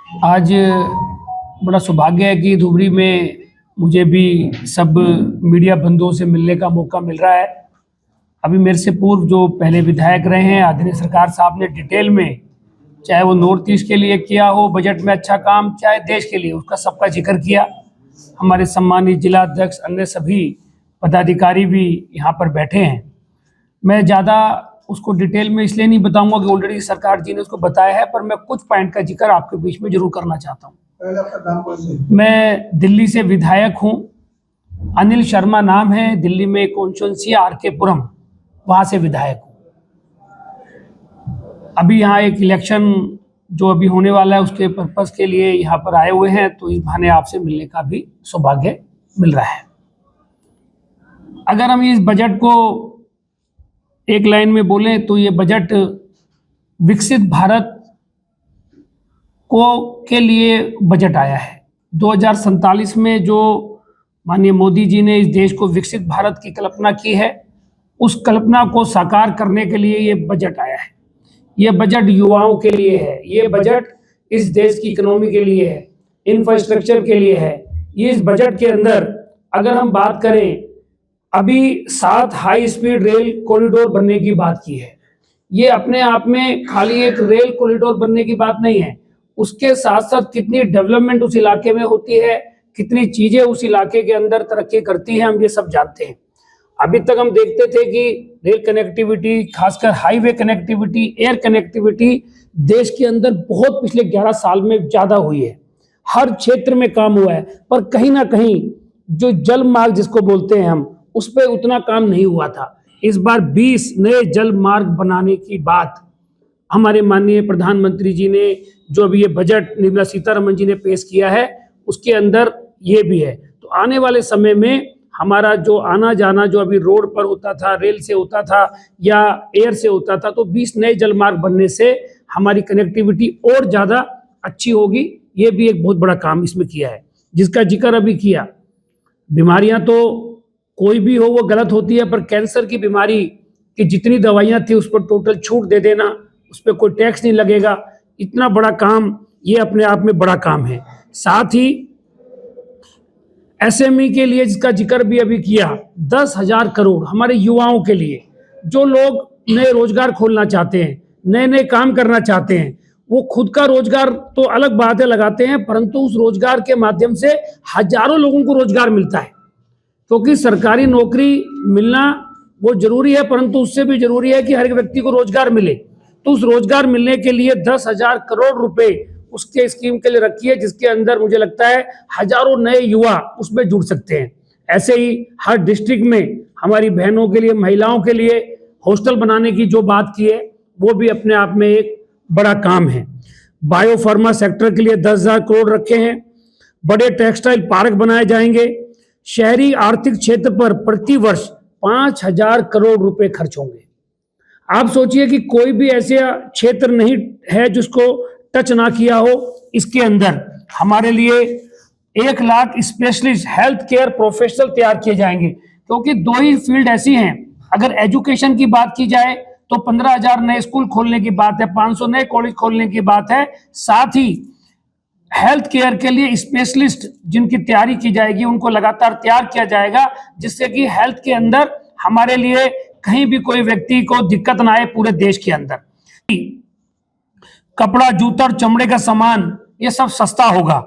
आज बड़ा सौभाग्य है कि धुबरी में मुझे भी सब मीडिया बंधुओं से मिलने का मौका मिल रहा है। अभी मेरे से पूर्व जो पहले विधायक रहे हैं आदरणीय सरकार साहब ने डिटेल में, चाहे वो नॉर्थ ईस्ट के लिए किया हो बजट में अच्छा काम, चाहे देश के लिए, उसका सबका जिक्र किया। हमारे सम्मानित जिला अध्यक्ष, अन्य सभी पदाधिकारी भी यहाँ पर बैठे हैं। मैं ज़्यादा उसको डिटेल में इसलिए नहीं बताऊंगा कि ऑलरेडी सरकार जी ने उसको बताया है, पर मैं कुछ पॉइंट का जिक्र आपके बीच में जरूर करना चाहता हूँ। मैं दिल्ली से विधायक हूँ, अनिल शर्मा नाम है, दिल्ली में कॉन्स्टिट्यूंसी RK पुरम, वहाँ से विधायक हूँ। अभी यहाँ एक इलेक्शन जो अभी होने वाला है उसके पर्पस के लिए यहाँ पर आए हुए हैं, तो इस बहाने आपसे मिलने का भी सौभाग्य मिल रहा है। अगर हम इस बजट को एक लाइन में बोलें तो ये बजट विकसित भारत के लिए बजट आया है। 2047 में जो माननीय मोदी जी ने इस देश को विकसित भारत की कल्पना की है, उस कल्पना को साकार करने के लिए ये बजट आया है। ये बजट युवाओं के लिए है, ये बजट इस देश की इकोनॉमी के लिए है, इंफ्रास्ट्रक्चर के लिए है। ये इस बजट के अंदर अगर हम बात करें, अभी 7 हाई स्पीड रेल कॉरिडोर बनने की बात की है। ये अपने आप में खाली एक रेल कॉरिडोर बनने की बात नहीं है, उसके साथ साथ कितनी डेवलपमेंट उस इलाके में होती है, कितनी चीजें उस इलाके के अंदर तरक्की करती हैं, हम ये सब जानते हैं। अभी तक हम देखते थे कि रेल कनेक्टिविटी, खासकर हाईवे कनेक्टिविटी, एयर कनेक्टिविटी देश के अंदर बहुत पिछले 11 साल में ज्यादा हुई है। हर क्षेत्र में काम हुआ है, पर कहीं ना कहीं जो जल मार्ग जिसको बोलते हैं हम, उस पर उतना काम नहीं हुआ था। इस बार 20 नए जल मार्ग बनाने की बात हमारे माननीय प्रधानमंत्री जी ने, जो अभी ये बजट निर्मला सीतारमण जी ने पेश किया है, उसके अंदर ये भी है। तो आने वाले समय में हमारा जो आना जाना जो अभी रोड पर होता था, रेल से होता था या एयर से होता था, तो 20 नए जल मार्ग बनने से हमारी कनेक्टिविटी और ज़्यादा अच्छी होगी। ये भी एक बहुत बड़ा काम इसमें किया है, जिसका जिक्र अभी किया। बीमारियां तो कोई भी हो वो गलत होती है, पर कैंसर की बीमारी की जितनी दवाइयां थी उस पर टोटल छूट दे देना, उस पर कोई टैक्स नहीं लगेगा, इतना बड़ा काम ये अपने आप में बड़ा काम है। साथ ही SME के लिए जिसका जिक्र भी अभी किया, 10,000 करोड़ हमारे युवाओं के लिए, जो लोग नए रोजगार खोलना चाहते हैं, नए नए काम करना चाहते हैं, वो खुद का रोजगार तो अलग बात है लगाते हैं, परंतु उस रोजगार के माध्यम से हजारों लोगों को रोजगार मिलता है। क्योंकि सरकारी नौकरी मिलना वो जरूरी है, परंतु उससे भी जरूरी है कि हर एक व्यक्ति को रोजगार मिले। तो उस रोजगार मिलने के लिए 10,000 करोड़ रुपए उसके स्कीम के लिए रखी है, जिसके अंदर मुझे लगता है हजारों नए युवा उसमें जुड़ सकते हैं। ऐसे ही हर डिस्ट्रिक्ट में हमारी बहनों के लिए, महिलाओं के लिए हॉस्टल बनाने की जो बात की है, वो भी अपने आप में एक बड़ा काम है। बायोफार्मा सेक्टर के लिए 10,000 करोड़ रखे हैं। बड़े टेक्सटाइल पार्क बनाए जाएंगे। शहरी आर्थिक क्षेत्र पर प्रति वर्ष 5,000 करोड़ रुपए खर्च होंगे। आप सोचिए कि कोई भी ऐसा क्षेत्र नहीं है जिसको टच ना किया हो। इसके अंदर हमारे लिए 1 lakh specialist health care professional तैयार किए जाएंगे, क्योंकि 2 ही फील्ड ऐसी हैं। अगर एजुकेशन की बात की जाए तो 15,000 नए स्कूल खोलने की बात है, 500 नए कॉलेज खोलने की बात है। साथ ही हेल्थ केयर के लिए स्पेशलिस्ट जिनकी तैयारी की जाएगी, उनको लगातार तैयार किया जाएगा, जिससे कि हेल्थ के अंदर हमारे लिए कहीं भी कोई व्यक्ति को दिक्कत ना आए पूरे देश के अंदर। कपड़ा, जूता और चमड़े का सामान ये सब सस्ता होगा।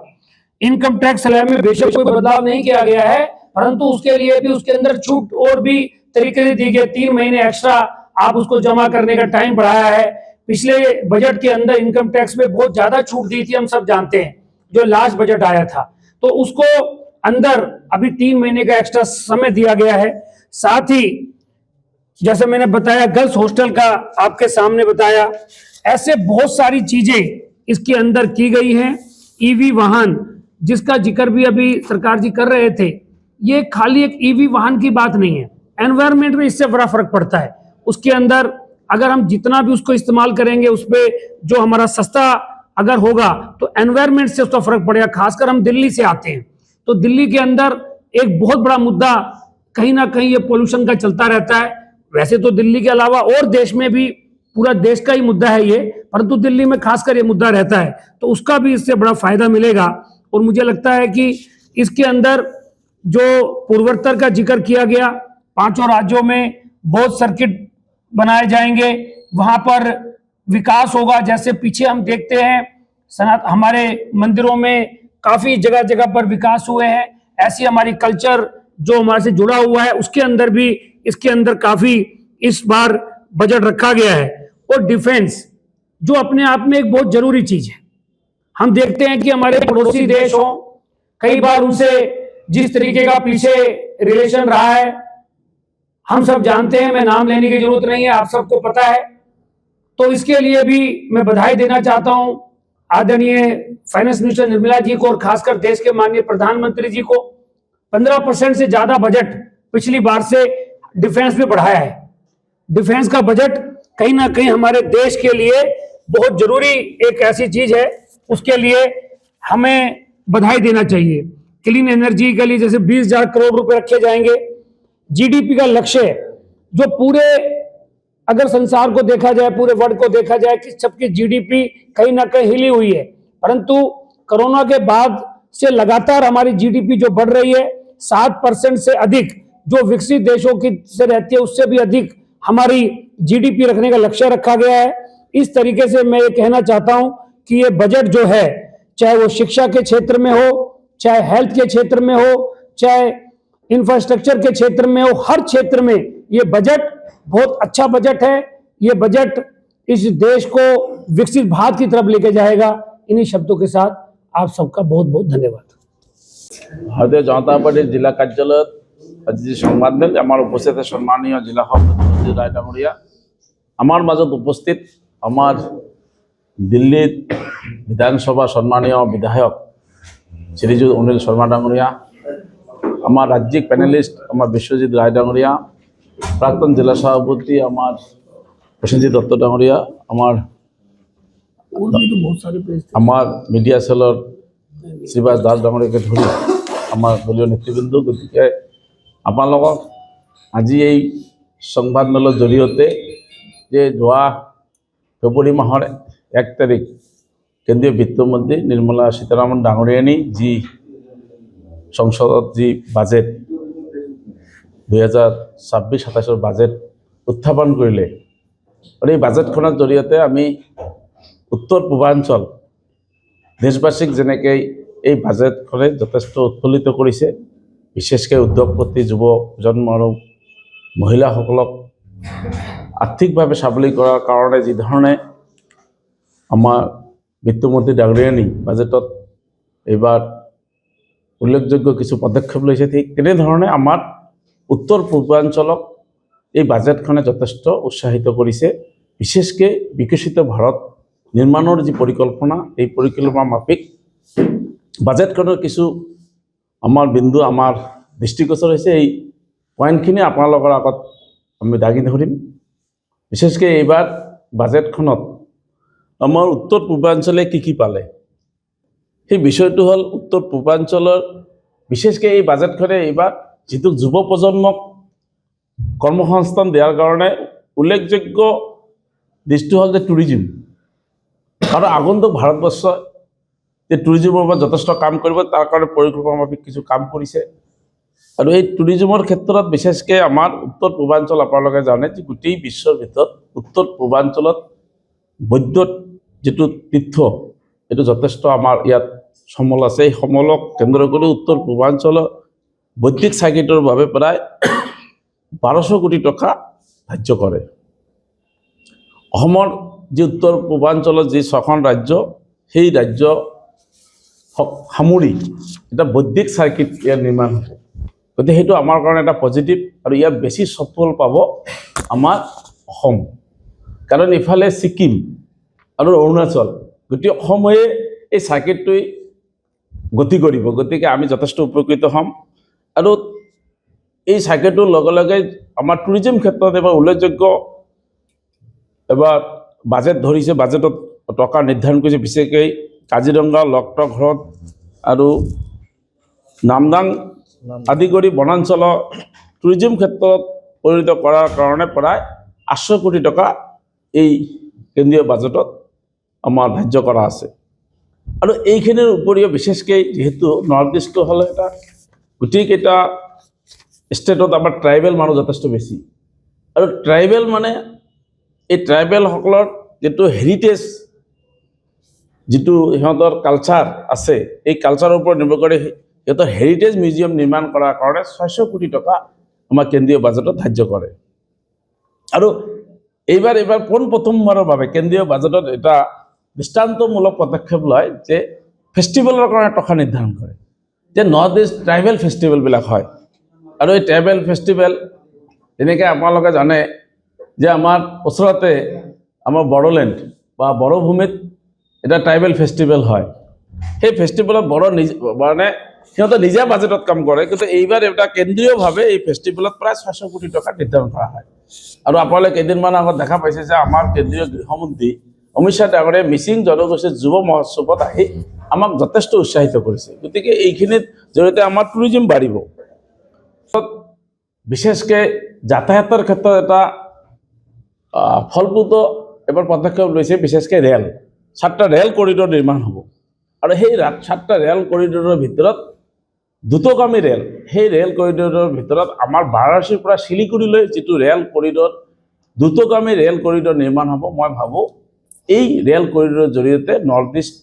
इनकम टैक्स स्लैब में बेशक कोई बदलाव नहीं किया गया है, परंतु उसके लिए भी उसके अंदर छूट और भी तरीके से दी गई। 3 महीने एक्स्ट्रा आप उसको जमा करने का टाइम बढ़ाया है। पिछले बजट के अंदर इनकम टैक्स में बहुत ज्यादा छूट दी थी, हम सब जानते हैं, जो लास्ट बजट आया था, तो उसको अंदर अभी 3 महीने का एक्स्ट्रा समय दिया गया है। साथ ही जैसे मैंने बताया, गर्ल्स हॉस्टल का आपके सामने बताया, ऐसे बहुत सारी चीजें इसके अंदर की गई हैं। EV वाहन जिसका जिक्र भी अभी सरकार जी कर रहे थे, ये खाली एक EV वाहन की बात नहीं है, एनवायरमेंट में इससे बड़ा फर्क पड़ता है। उसके अंदर अगर हम जितना भी उसको इस्तेमाल करेंगे, उस पर जो हमारा सस्ता अगर होगा तो एनवायरमेंट से उसका फर्क पड़ेगा। खासकर हम दिल्ली से आते हैं, तो दिल्ली के अंदर एक बहुत बड़ा मुद्दा कहीं ना कहीं ये पोल्यूशन का चलता रहता है। वैसे तो दिल्ली के अलावा और देश में भी पूरा देश का ही मुद्दा है ये, परंतु दिल्ली में खासकर ये मुद्दा रहता है, तो उसका भी इससे बड़ा फायदा मिलेगा। और मुझे लगता है कि इसके अंदर जो पूर्वोत्तर का जिक्र किया गया, 5 राज्यों में बहुत सर्किट बनाए जाएंगे, वहां पर विकास होगा। जैसे पीछे हम देखते हैं हमारे मंदिरों में काफी जगह जगह पर विकास हुए हैं, ऐसी हमारी कल्चर जो हमारे से जुड़ा हुआ है उसके अंदर भी इसके अंदर काफी इस बार बजट रखा गया है। और डिफेंस जो अपने आप में एक बहुत जरूरी चीज है। हम देखते हैं कि हमारे पड़ोसी देश हो, कई बार उनसे जिस तरीके का पीछे रिलेशन रहा है हम सब जानते हैं, मैं नाम लेने की जरूरत नहीं है, आप सबको पता है। तो इसके लिए भी मैं बधाई देना चाहता हूं आदरणीय फाइनेंस मिनिस्टर निर्मला जी को और खासकर देश के माननीय प्रधानमंत्री जी को। 15% से ज्यादा बजट पिछली बार से डिफेंस में बढ़ाया है। डिफेंस का बजट कहीं ना कहीं हमारे देश के लिए बहुत जरूरी एक ऐसी चीज है, उसके लिए हमें बधाई देना चाहिए। क्लीन एनर्जी के लिए जैसे 20,000 करोड़ रुपए रखे जाएंगे। जीडीपी का लक्ष्य जो पूरे अगर संसार को देखा जाए, पूरे वर्ल्ड को देखा जाए कि सबकी जीडीपी कहीं ना कहीं हिली हुई है, परंतु कोरोना के बाद से लगातार हमारी जीडीपी जो बढ़ रही है 7% से अधिक, जो विकसित देशों की से रहती है उससे भी अधिक हमारी जीडीपी रखने का लक्ष्य रखा गया है। इस तरीके से मैं ये कहना चाहता हूं कि ये बजट जो है, चाहे वो शिक्षा के क्षेत्र में हो, चाहे हेल्थ के क्षेत्र में हो, चाहे इंफ्रास्ट्रक्चर के क्षेत्र में हो, हर क्षेत्र में ये बजट बहुत अच्छा बजट है। ये बजट इस देश को विकसित भारत की तरफ लेके जाएगा। इन्हीं शब्दों के साथ आप सबका बहुत बहुत धन्यवाद। भारतीय जनता पार्टी जिला कार्यालय आज जी संबाद मेल आमार उपस्थित सम्मानीय जिला सभापति राय डांगरिया, आमार मजत उपस्थित आमार दिल्ली विधानसभा सम्मानीय विधायक श्रीजुत अनिल शर्मा डांगरिया, आमार राज्यिक पैनेलिस्ट आमार विश्वजित राय डांगरिया, प्राक्तन जिला सभापति आमार प्रसेनजित दत्त डांगरिया, आमार मीडिया सेलर श्रीवास दास डांगरिया के धरी आमार दलीय नेतृबृंद, गति आपलोक आज ये संबाद मेलर जरिए जे जोआ फेब्रुआरी माहर 1 तारिख केंद्रीय वित्तमंत्री निर्मला सीतारामन डांगरियानी जी संसद जी बाजेट 2026-27 बाजेट उत्थापन करिले और ये बाजेटखনৰ जरिए आमी उत्तर पूर्वांचल देशवासीक जेनेके এই বাজেটখনে যথেষ্ট উৎফুল্লিত কৰিছে। বিশেষকৈ উদ্যোগপতি যুৱ প্ৰজন্ম আৰু মহিলাসকলক আৰ্থিকভাৱে স্বাৱলম্বী কৰাৰ কাৰণে যি ধৰণে আমাৰ বিত্তমন্ত্ৰী ডাঙৰীয়ানী বাজেটত এইবাৰ উল্লেখযোগ্য কিছু পদক্ষেপ লৈছে, ঠিক তেনেধৰণে আমাৰ উত্তৰ পূৰ্বাঞ্চলক এই বাজেটখনে যথেষ্ট উৎসাহিত কৰিছে। বিশেষকৈ বিকশিত ভাৰত নিৰ্মাণৰ যি পৰিকল্পনা, এই পৰিকল্পনা মাফিক বাজেটখনৰ কিছু আমাৰ বিন্দু আমাৰ দৃষ্টিগোচৰ হৈছে। এই পইণ্টখিনি আপোনালোকৰ আগত আমি দাঙি ধৰিম। বিশেষকৈ এইবাৰ বাজেটখনত আমাৰ উত্তৰ পূৰ্বাঞ্চলে কি পালে সেই বিষয়টো হ'ল উত্তৰ পূৰ্বাঞ্চলৰ বিশেষকৈ এই বাজেটখনে এইবাৰ যিটো যুৱ প্ৰজন্মক কৰ্মসংস্থাপন দিয়াৰ কাৰণে উল্লেখযোগ্য দিশটো হ'ল যে টুৰিজিম। আৰু আগন্তুক ভাৰতবৰ্ষ যে টুৰিজিমৰ ওপৰত যথেষ্ট কাম কৰিব, তাৰ কাৰণে পৰিকল্পনামাফিক কিছু কাম কৰিছে। আৰু এই টুৰিজিমৰ ক্ষেত্ৰত বিশেষকৈ আমাৰ উত্তৰ পূৰ্বাঞ্চল আপোনালোকে জানে যে গোটেই বিশ্বৰ ভিতৰত উত্তৰ পূৰ্বাঞ্চলত বৌদ্ধ যিটো তীৰ্থ এইটো যথেষ্ট আমাৰ ইয়াত সমল আছে। এই সমলক কেন্দ্ৰ কৰি উত্তৰ পূৰ্বাঞ্চলৰ বৌদ্ধিক চাৰ্কিটৰ বাবে প্ৰায় 1200 কোটি টকা ধাৰ্য কৰে। অসমৰ যি উত্তৰ পূৰ্বাঞ্চলৰ যি 6খন ৰাজ্য, সেই ৰাজ্য সামৰি এটা বৌদ্ধিক চাৰ্কিট ইয়াৰ নিৰ্মাণ হৈছে। গতিকে সেইটো আমাৰ কাৰণে এটা পজিটিভ, আৰু ইয়াৰ বেছি সফল পাব আমাৰ অসম, কাৰণ ইফালে ছিকিম আৰু অৰুণাচল, গতিকে অসমে এই চাৰ্কিটটোৱে গতি কৰিব। গতিকে আমি যথেষ্ট উপকৃত হ'ম। আৰু এই চাৰ্কিটটোৰ লগে লগে আমাৰ টুৰিজিম ক্ষেত্ৰত এবাৰ উল্লেখযোগ্য এবাৰ বাজেট ধৰিছে, বাজেটত টকা নিৰ্ধাৰণ কৰিছে। বিশেষকৈ কাজিৰঙা, লকটক হ্ৰদ আৰু নামদাং আদি কৰি বনাঞ্চলৰ টুৰিজিম ক্ষেত্ৰত পৰিণত কৰাৰ কাৰণে প্ৰায় 800 কোটি টকা এই কেন্দ্ৰীয় বাজেটত আমাৰ ধাৰ্য কৰা আছে। আৰু এইখিনিৰ উপৰিও বিশেষকৈ যেহেতু নৰ্থ ইষ্ট হ'লে এটা গোটেইকেইটা ষ্টেটত আমাৰ ট্ৰাইবেল মানুহ যথেষ্ট বেছি, আৰু ট্ৰাইবেল মানে এই ট্ৰাইবেলসকলৰ যিটো হেৰিটেজ, যিটো সিহঁতৰ কালচাৰ আছে, এই কালচাৰৰ ওপৰত নিৰ্ভৰ কৰি সিহঁতৰ হেৰিটেজ মিউজিয়াম নিৰ্মাণ কৰাৰ কাৰণে 600 কোটি টকা আমাৰ কেন্দ্ৰীয় বাজেটত ধাৰ্য কৰে। আৰু এইবাৰ পোনপ্ৰথমবাৰৰ বাবে কেন্দ্ৰীয় বাজেটত এটা দৃষ্টান্তমূলক পদক্ষেপ লয় যে ফেষ্টিভেলৰ কাৰণে টকা নিৰ্ধাৰণ কৰে, যে নৰ্থ ইষ্ট ট্ৰাইবেল ফেষ্টিভেলবিলাক হয়। আৰু এই ট্ৰাইবেল ফেষ্টিভেল যেনেকৈ আপোনালোকে জানে যে আমাৰ ওচৰতে আমাৰ বড়োলেণ্ড বা বড়োভূমিত এটা ট্ৰাইবেল ফেষ্টিভেল হয়। সেই ফেষ্টিভেলত মানে সিহঁতে নিজে বাজেটত কাম কৰে, কিন্তু এইবাৰ এটা কেন্দ্ৰীয়ভাৱে এই ফেষ্টিভেলত প্ৰায় 600 কোটি টকা নিৰ্ধাৰণ কৰা হয়। আৰু আপোনালোকে কেইদিনমান আগত দেখা পাইছে যে আমাৰ কেন্দ্ৰীয় গৃহমন্ত্ৰী অমিত শ্বাহ ডাঙৰীয়াই মিচিং জনগোষ্ঠীৰ যুৱ মহোৎসৱত আহি আমাক যথেষ্ট উৎসাহিত কৰিছে। গতিকে এইখিনিৰ জৰিয়তে আমাৰ টুৰিজিম বাঢ়িব। বিশেষকৈ যাতায়াতৰ ক্ষেত্ৰত এটা ফলপ্ৰসূ এবাৰ পদক্ষেপ লৈছে, বিশেষকৈ ৰেল 7টা ৰেল কৰিডৰ নিৰ্মাণ হ'ব। আৰু সেই 7টা ৰেল কৰিডৰৰ ভিতৰত দ্ৰুতগামী ৰেল, সেই ৰেল কৰিডৰৰ ভিতৰত আমাৰ বাৰাণসীৰ পৰা শিলিগুৰিলৈ যিটো ৰেল কৰিডৰ, দ্ৰুতগামী ৰেল কৰিডৰ নিৰ্মাণ হ'ব। মই ভাবোঁ এই ৰেল কৰিডৰৰ জৰিয়তে নৰ্থ ইষ্ট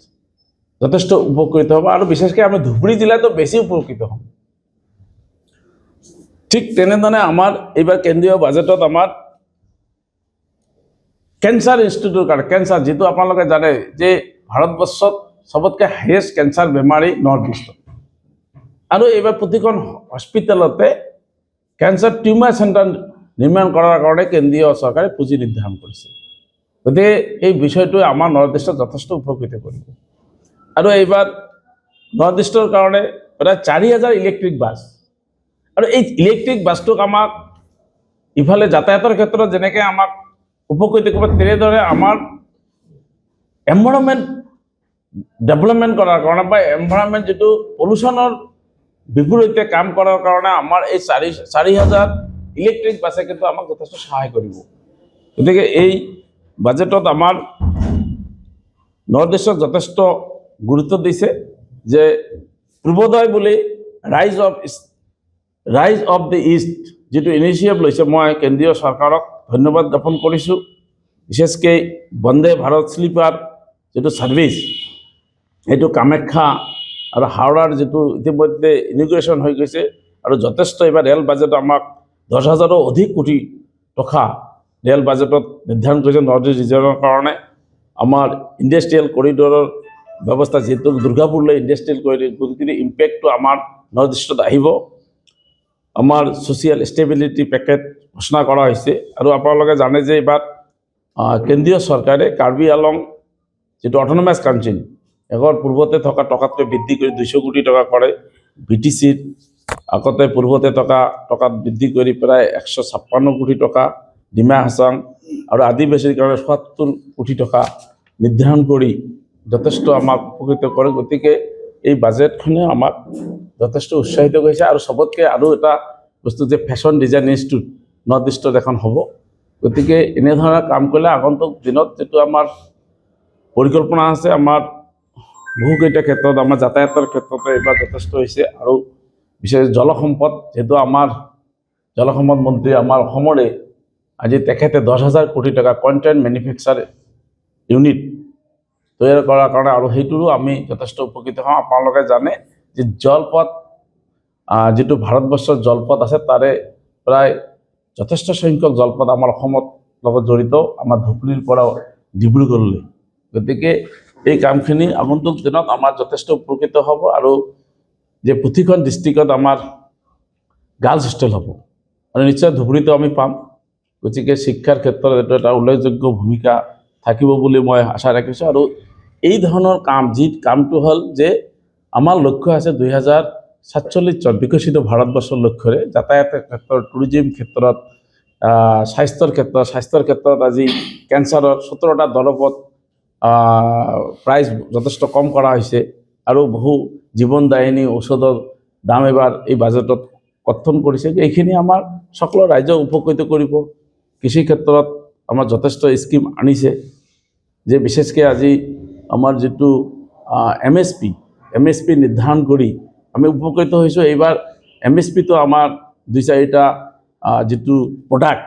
যথেষ্ট উপকৃত হ'ব, আৰু বিশেষকৈ আমি ধুবুৰী জিলাতো বেছি উপকৃত হ'ম। ঠিক তেনেধৰণে আমাৰ এইবাৰ কেন্দ্ৰীয় বাজেটত আমাৰ কেঞ্চাৰ ইনষ্টিটিউটৰ কাৰণে, কেঞ্চাৰ যিটো আপোনালোকে জানে যে ভাৰতবৰ্ষত চবতকৈ হায়েষ্ট কেঞ্চাৰ বেমাৰী নৰ্থ ইষ্টত, আৰু এইবাৰ প্ৰতিখন হস্পিটেলতে কেঞ্চাৰ টিউমাৰ চেণ্টাৰ নিৰ্মাণ কৰাৰ কাৰণে কেন্দ্ৰীয় চৰকাৰে পুঁজি নিৰ্ধাৰণ কৰিছে। গতিকে এই বিষয়টোৱে আমাৰ নৰ্থ ইষ্টত যথেষ্ট উপকৃত কৰিব। আৰু এইবাৰ নৰ্থ ইষ্টৰ কাৰণে প্ৰায় 4000 ইলেক্ট্ৰিক বাছ, আৰু এই ইলেক্ট্ৰিক বাছটোক আমাক ইফালে যাতায়াতৰ ক্ষেত্ৰত যেনেকৈ আমাক উপকৃত কৰিব, তেনেদৰে আমাৰ এনভাইৰনমেণ্ট ডেভেলপমেণ্ট কৰাৰ কাৰণে বা এনভাইৰনমেণ্ট যিটো পলিউশ্যনৰ বিপৰীতে কাম কৰাৰ কাৰণে আমাৰ এই 4000 ইলেক্ট্ৰিক বাছে কিন্তু আমাক যথেষ্ট সহায় কৰিব। গতিকে এই বাজেটত আমাৰ নৰ্থ ইষ্টক যথেষ্ট গুৰুত্ব দিছে যে পূৰ্বোদয় বুলি ৰাইজ অফ দ্য ইষ্ট যিটো ইনিচিয়েটিভ লৈছে, মই কেন্দ্ৰীয় চৰকাৰক ধন্যবাদ জ্ঞাপন কৰিছোঁ। বিশেষকৈ বন্দে ভাৰত শ্লিপাৰ যিটো ছাৰ্ভিচ, এইটো কামাখ্যা আৰু হাওড়াৰ যিটো ইতিমধ্যে ইনিগ্ৰেশ্যন হৈ গৈছে, আৰু যথেষ্ট এইবাৰ ৰেল বাজেট আমাক 10,000ৰো অধিক কোটি টকা ৰেল বাজেটত নিৰ্ধাৰণ কৰিছে নৰ্থ ইষ্ট ৰিজনৰ কাৰণে। আমাৰ ইণ্ডাষ্ট্ৰিয়েল কৰিডৰৰ ব্যৱস্থা, যিহেতু দুৰ্গাপুৰলৈ ইণ্ডাষ্ট্ৰিয়েল কৰিডৰ, গতিকে ইম্পেক্টটো আমাৰ নৰ্থ ইষ্টত আহিব। আমাৰ ছ'চিয়েল ষ্টেবিলিটি পেকেজ ঘোষণা কৰা হৈছে, আৰু আপোনালোকে জানে যে এইবাৰ কেন্দ্ৰীয় চৰকাৰে কাৰ্বি আলং যিটো অট'নমাছ কাউন্সিল, এগৰ পূৰ্বতে থকা টকাতকৈ বৃদ্ধি কৰি 200 কোটি টকা কৰে। BTCৰ আগতে পূৰ্বতে টকাত বৃদ্ধি কৰি প্ৰায় 156 কোটি টকা, ডিমা হাছাং আৰু আদিবাসীৰ কাৰণে 77 কোটি টকা নিৰ্ধাৰণ কৰি যথেষ্ট আমাক উপকৃত কৰে। গতিকে এই বাজেটখনে আমাক যথেষ্ট উৎসাহিত কৰিছে। আৰু চবতকৈ আৰু এটা বস্তু যে ফেশ্বন ডিজাইন ইনষ্টিটিউট নৰ্থ ইষ্টত এখন হ'ব। গতিকে এনেধৰণৰ কাম কৰিলে আগন্তুক দিনত যিটো আমাৰ পৰিকল্পনা আছে, আমাৰ বহুকেইটা ক্ষেত্ৰত, আমাৰ যাতায়াতৰ ক্ষেত্ৰতে এইবাৰ যথেষ্ট হৈছে। আৰু বিশেষ জলসম্পদ, যিহেতু আমাৰ জলসম্পদ মন্ত্ৰী আমাৰ অসমৰে, আজি তেখেতে 10,000 কোটি টকা কণ্টেণ্ট মেনুফেকচাৰ ইউনিট তৈয়াৰ কৰাৰ কাৰণে, আৰু সেইটোৰো আমি যথেষ্ট উপকৃত হওঁ। আপোনালোকে জানে যে জলপথ, যিটো ভাৰতবৰ্ষৰ জলপথ আছে, তাৰে প্ৰায় যথেষ্ট সংখ্যক জলপথ আমাৰ অসমত লগত জড়িত, আমাৰ ধুবুৰীৰ পৰা ডিব্ৰুগড়লৈ। গতিকে এই কামখিনি আগন্তুক দিনত আমাৰ যথেষ্ট উপকৃত হ'ব। আৰু যে প্ৰতিখন ডিষ্ট্ৰিক্টত আমাৰ গাৰ্লছ হোষ্টেল হ'ব, আৰু নিশ্চয় ধুবুৰীতো আমি পাম। গতিকে শিক্ষাৰ ক্ষেত্ৰত এইটো এটা উল্লেখযোগ্য ভূমিকা থাকিব বুলি মই আশা ৰাখিছোঁ। আৰু এই ধৰণৰ যি কামটো হ'ল যে আমাৰ লক্ষ্য আছে 2047 চন বিকশিত ভাৰতবৰ্ষৰ লক্ষ্যৰে যাতায়াতৰ ক্ষেত্ৰত, টুৰিজিম ক্ষেত্ৰত, স্বাস্থ্যৰ ক্ষেত্ৰত আজি কেঞ্চাৰৰ 17টা দৰৱত প্ৰাইচ যথেষ্ট কম কৰা হৈছে, আৰু বহু জীৱনদায়িনী ঔষধৰ দাম এইবাৰ এই বাজেটত কৰ্তন কৰিছে। এইখিনি আমাৰ সকলো ৰাইজক উপকৃত কৰিব। কৃষি ক্ষেত্ৰত আমাৰ যথেষ্ট স্কিম আনিছে যে বিশেষকৈ আজি আমাৰ যিটো এম এছ পি নিৰ্ধাৰণ কৰি আমি উপকৃত হৈছোঁ। এইবাৰ এম এছ পিটো আমাৰ 2-4টা যিটো প্ৰডাক্ট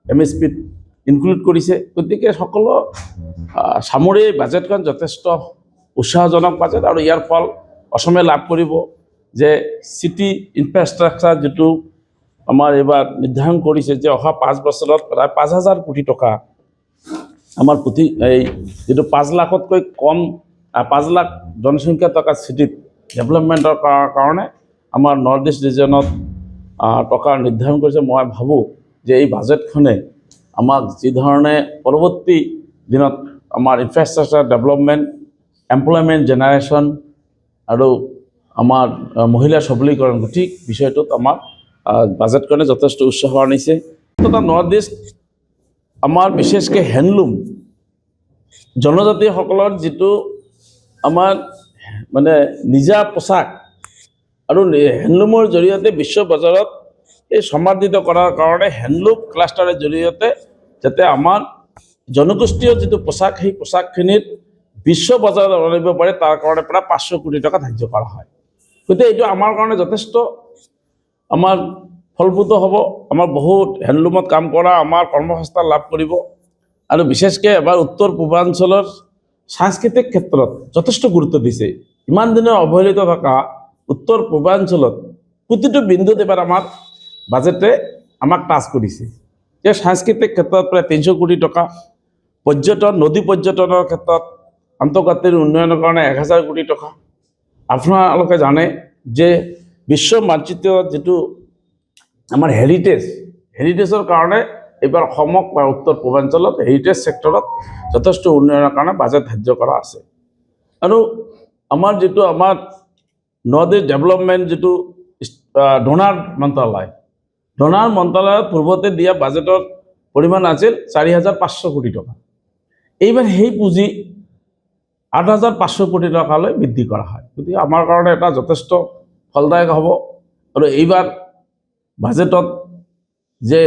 এম এছ পিত ইনক্লুড কৰিছে। গতিকে সকলো সামৰি বাজেটখন যথেষ্ট উৎসাহজনক বাজেট আৰু ইয়াৰ ফল অসমে লাভ কৰিব যে চিটি ইনফ্ৰাষ্ট্ৰাকচাৰ যিটো আমাৰ এইবাৰ নিৰ্ধাৰণ কৰিছে যে অহা 5 বছৰত প্ৰায় 5,000 কোটি টকা আমাৰ এই যিটো 5 লাখতকৈ কম 5 লাখ জনসংখ্যা থকা চিটিত ডেভেলপমেণ্টৰ কাৰণে আমাৰ নৰ্থ ইষ্ট ৰিজনত টকা নিৰ্ধাৰণ কৰিছে। মই ভাবোঁ যে এই বাজেটখনে আমাক যি ধৰণে পৰৱৰ্তী দিনত আমাৰ ইনফ্ৰাষ্ট্ৰাকচাৰ ডেভেলপমেণ্ট, এমপ্লয়মেণ্ট জেনেৰেশ্যন আৰু আমাৰ মহিলাৰ সবলীকৰণ গোটেই বিষয়টোত আমাৰ বাজেটখনে যথেষ্ট উৎসাহ আনিছে। নৰ্থ ইষ্ট আমাৰ বিশেষকৈ হেণ্ডলুম জনজাতিসকলৰ যিটো আমাৰ মানে নিজা পোচাক আৰু হেণ্ডলুমৰ জৰিয়তে বিশ্ব বজাৰত এই সমাদৃত কৰাৰ কাৰণে হেণ্ডলুম ক্লাষ্টাৰৰ জৰিয়তে যাতে আমাৰ জনগোষ্ঠীয় যিটো পোচাক সেই পোচাকখিনিত বিশ্ব বজাৰত আনিব পাৰে তাৰ কাৰণে প্ৰায় 500 কোটি টকা ধাৰ্য কৰা হয়। গতিকে এইটো আমাৰ কাৰণে যথেষ্ট আমাৰ ফলপ্ৰসূ হ'ব। আমাৰ বহুত হেণ্ডলুমত কাম কৰা আমাৰ কৰ্মসংস্থান লাভ কৰিব আৰু বিশেষকৈ এবাৰ উত্তৰ পূৰ্বাঞ্চলৰ সাংস্কৃতিক ক্ষেত্ৰত যথেষ্ট গুৰুত্ব দিছে। ইমান দিনে অৱহেলিত থকা উত্তৰ পূৰ্বাঞ্চলত প্ৰতিটো বিন্দুত এবাৰ আমাৰ বাজেটে আমাক টাচ কৰিছে। যে সাংস্কৃতিক ক্ষেত্ৰত প্ৰায় 300 কোটি টকা, পৰ্যটন নদী পৰ্যটনৰ ক্ষেত্ৰত আন্তঃগাঁথনিৰ উন্নয়নৰ কাৰণে 1,000 কোটি টকা। আপোনালোকে জানে যে বিশ্ব মানচিত্ৰত যিটো আমাৰ হেৰিটেজৰ কাৰণে এইবাৰ অসমক বা উত্তৰ পূৰ্বাঞ্চলত হেৰিটেজ ছেক্টৰত যথেষ্ট উন্নয়নৰ কাৰণে বাজেট ধাৰ্য কৰা আছে। আৰু আমাৰ যিটো আমাৰ নৰ্থ ইষ্ট ডেভেলপমেণ্ট যিটো ডোনাৰ মন্ত্ৰালয়ত পূৰ্বতে দিয়া বাজেটৰ পৰিমাণ আছিল 4,500 কোটি টকা। এইবাৰ সেই পুঁজি 8,500 কোটি টকালৈ বৃদ্ধি কৰা হয়। গতিকে আমাৰ কাৰণে এটা যথেষ্ট ফলদায়ক হ'ব। আৰু এইবাৰ বাজেটত যে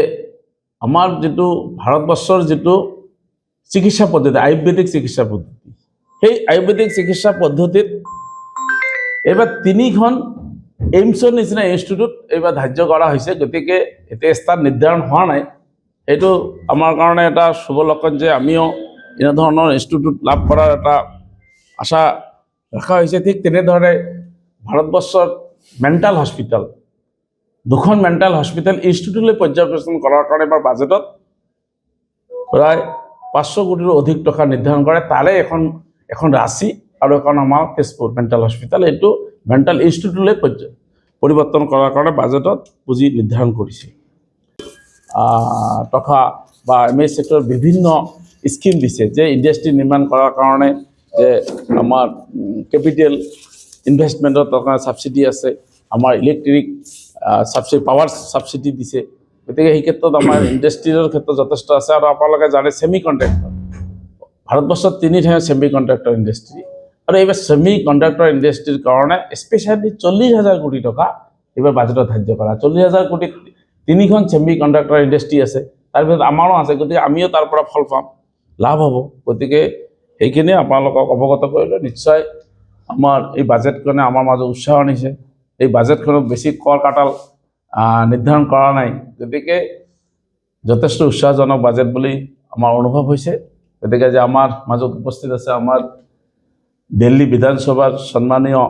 আমাৰ যিটো ভাৰতবৰ্ষৰ যিটো চিকিৎসা পদ্ধতি আয়ুৰ্বেদিক চিকিৎসা পদ্ধতি, সেই আয়ুৰ্বেদিক চিকিৎসা পদ্ধতিত এইবাৰ 3খন এইমছৰ নিচিনা ইনষ্টিটিউট এইবাৰ ধাৰ্য কৰা হৈছে। গতিকে এতিয়া স্থান নিৰ্ধাৰণ হোৱা নাই, এইটো আমাৰ কাৰণে এটা শুভ লক্ষণ যে আমিও এনেধৰণৰ ইনষ্টিটিউট লাভ কৰাৰ এটা আশা ৰখা হৈছে। ঠিক তেনেদৰে ভাৰতবৰ্ষৰ মেণ্টেল হস্পিটেল 2খন মেণ্টেল হস্পিটেল ইনষ্টিটিউটলৈ পৰ্যালোচনা কৰাৰ কাৰণে এবাৰ বাজেটত প্ৰায় 500 কোটিৰো অধিক টকা নিৰ্ধাৰণ কৰে। তাৰে এখন ৰাঁচী আৰু এখন আমাৰ তেজপুৰ মেণ্টেল হস্পিটেল, এইটো মেণ্টেল ইনষ্টিটিউটলৈ পৰিৱৰ্তন কৰাৰ কাৰণে বাজেটত পুঁজি নিৰ্ধাৰণ কৰিছে। টকা বা এম এছ ছেক্টৰৰ বিভিন্ন স্কিম দিছে যে ইণ্ডাষ্ট্ৰী নিৰ্মাণ কৰাৰ কাৰণে যে আমাৰ কেপিটেল ইনভেষ্টমেণ্টৰ টকা ছাবচিডি আছে, আমাৰ ইলেক্ট্ৰিক পাৱাৰ ছাবচিডি দিছে। গতিকে সেই ক্ষেত্ৰত আমাৰ ইণ্ডাষ্ট্ৰীৰ ক্ষেত্ৰত যথেষ্ট আছে। আৰু আপোনালোকে জানে ছেমি কণ্ডাক্টৰ ভাৰতবৰ্ষত 3 ঠাইত ছেমি কণ্ডাক্টৰ ইণ্ডাষ্ট্ৰী, আৰু এইবাৰ ছেমি কণ্ডাক্টৰ ইণ্ডাষ্ট্ৰীৰ কাৰণে স্পেচিয়েলি 40,000 কোটি টকা এইবাৰ বাজেটত ধাৰ্য কৰা। 40,000 কোটিত 3খন ছেমি কণ্ডাক্টৰ ইণ্ডাষ্ট্ৰী আছে, তাৰ ভিতৰত আমাৰো আছে। গতিকে আমিও তাৰ পৰা ফল পাম, লাভ হ'ব। গতিকে সেইখিনি আপোনালোকক অৱগত কৰিলে নিশ্চয় আমাৰ এই বাজেটখনে আমাৰ মাজত উৎসাহ আনিছে। এই বাজেটখনত বেছি কৰ কাটাল নিৰ্ধাৰণ কৰা নাই, গতিকে যথেষ্ট উৎসাহজনক বাজেট বুলি আমাৰ অনুভৱ হৈছে। গতিকে যে আমাৰ মাজত উপস্থিত আছে আমাৰ দিল্লী বিধানসভাৰ সন্মানীয়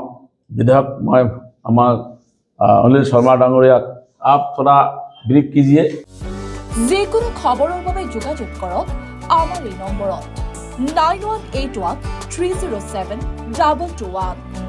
বিধায়ক মই আমাৰ অনিল শৰ্মা ডাঙৰীয়াক আপ থোড়া ব্ৰিফ কিজিয়ে। যিকোনো খবৰৰ বাবে যোগাযোগ কৰক আমাৰ এই নম্বৰত 9181 307 2221।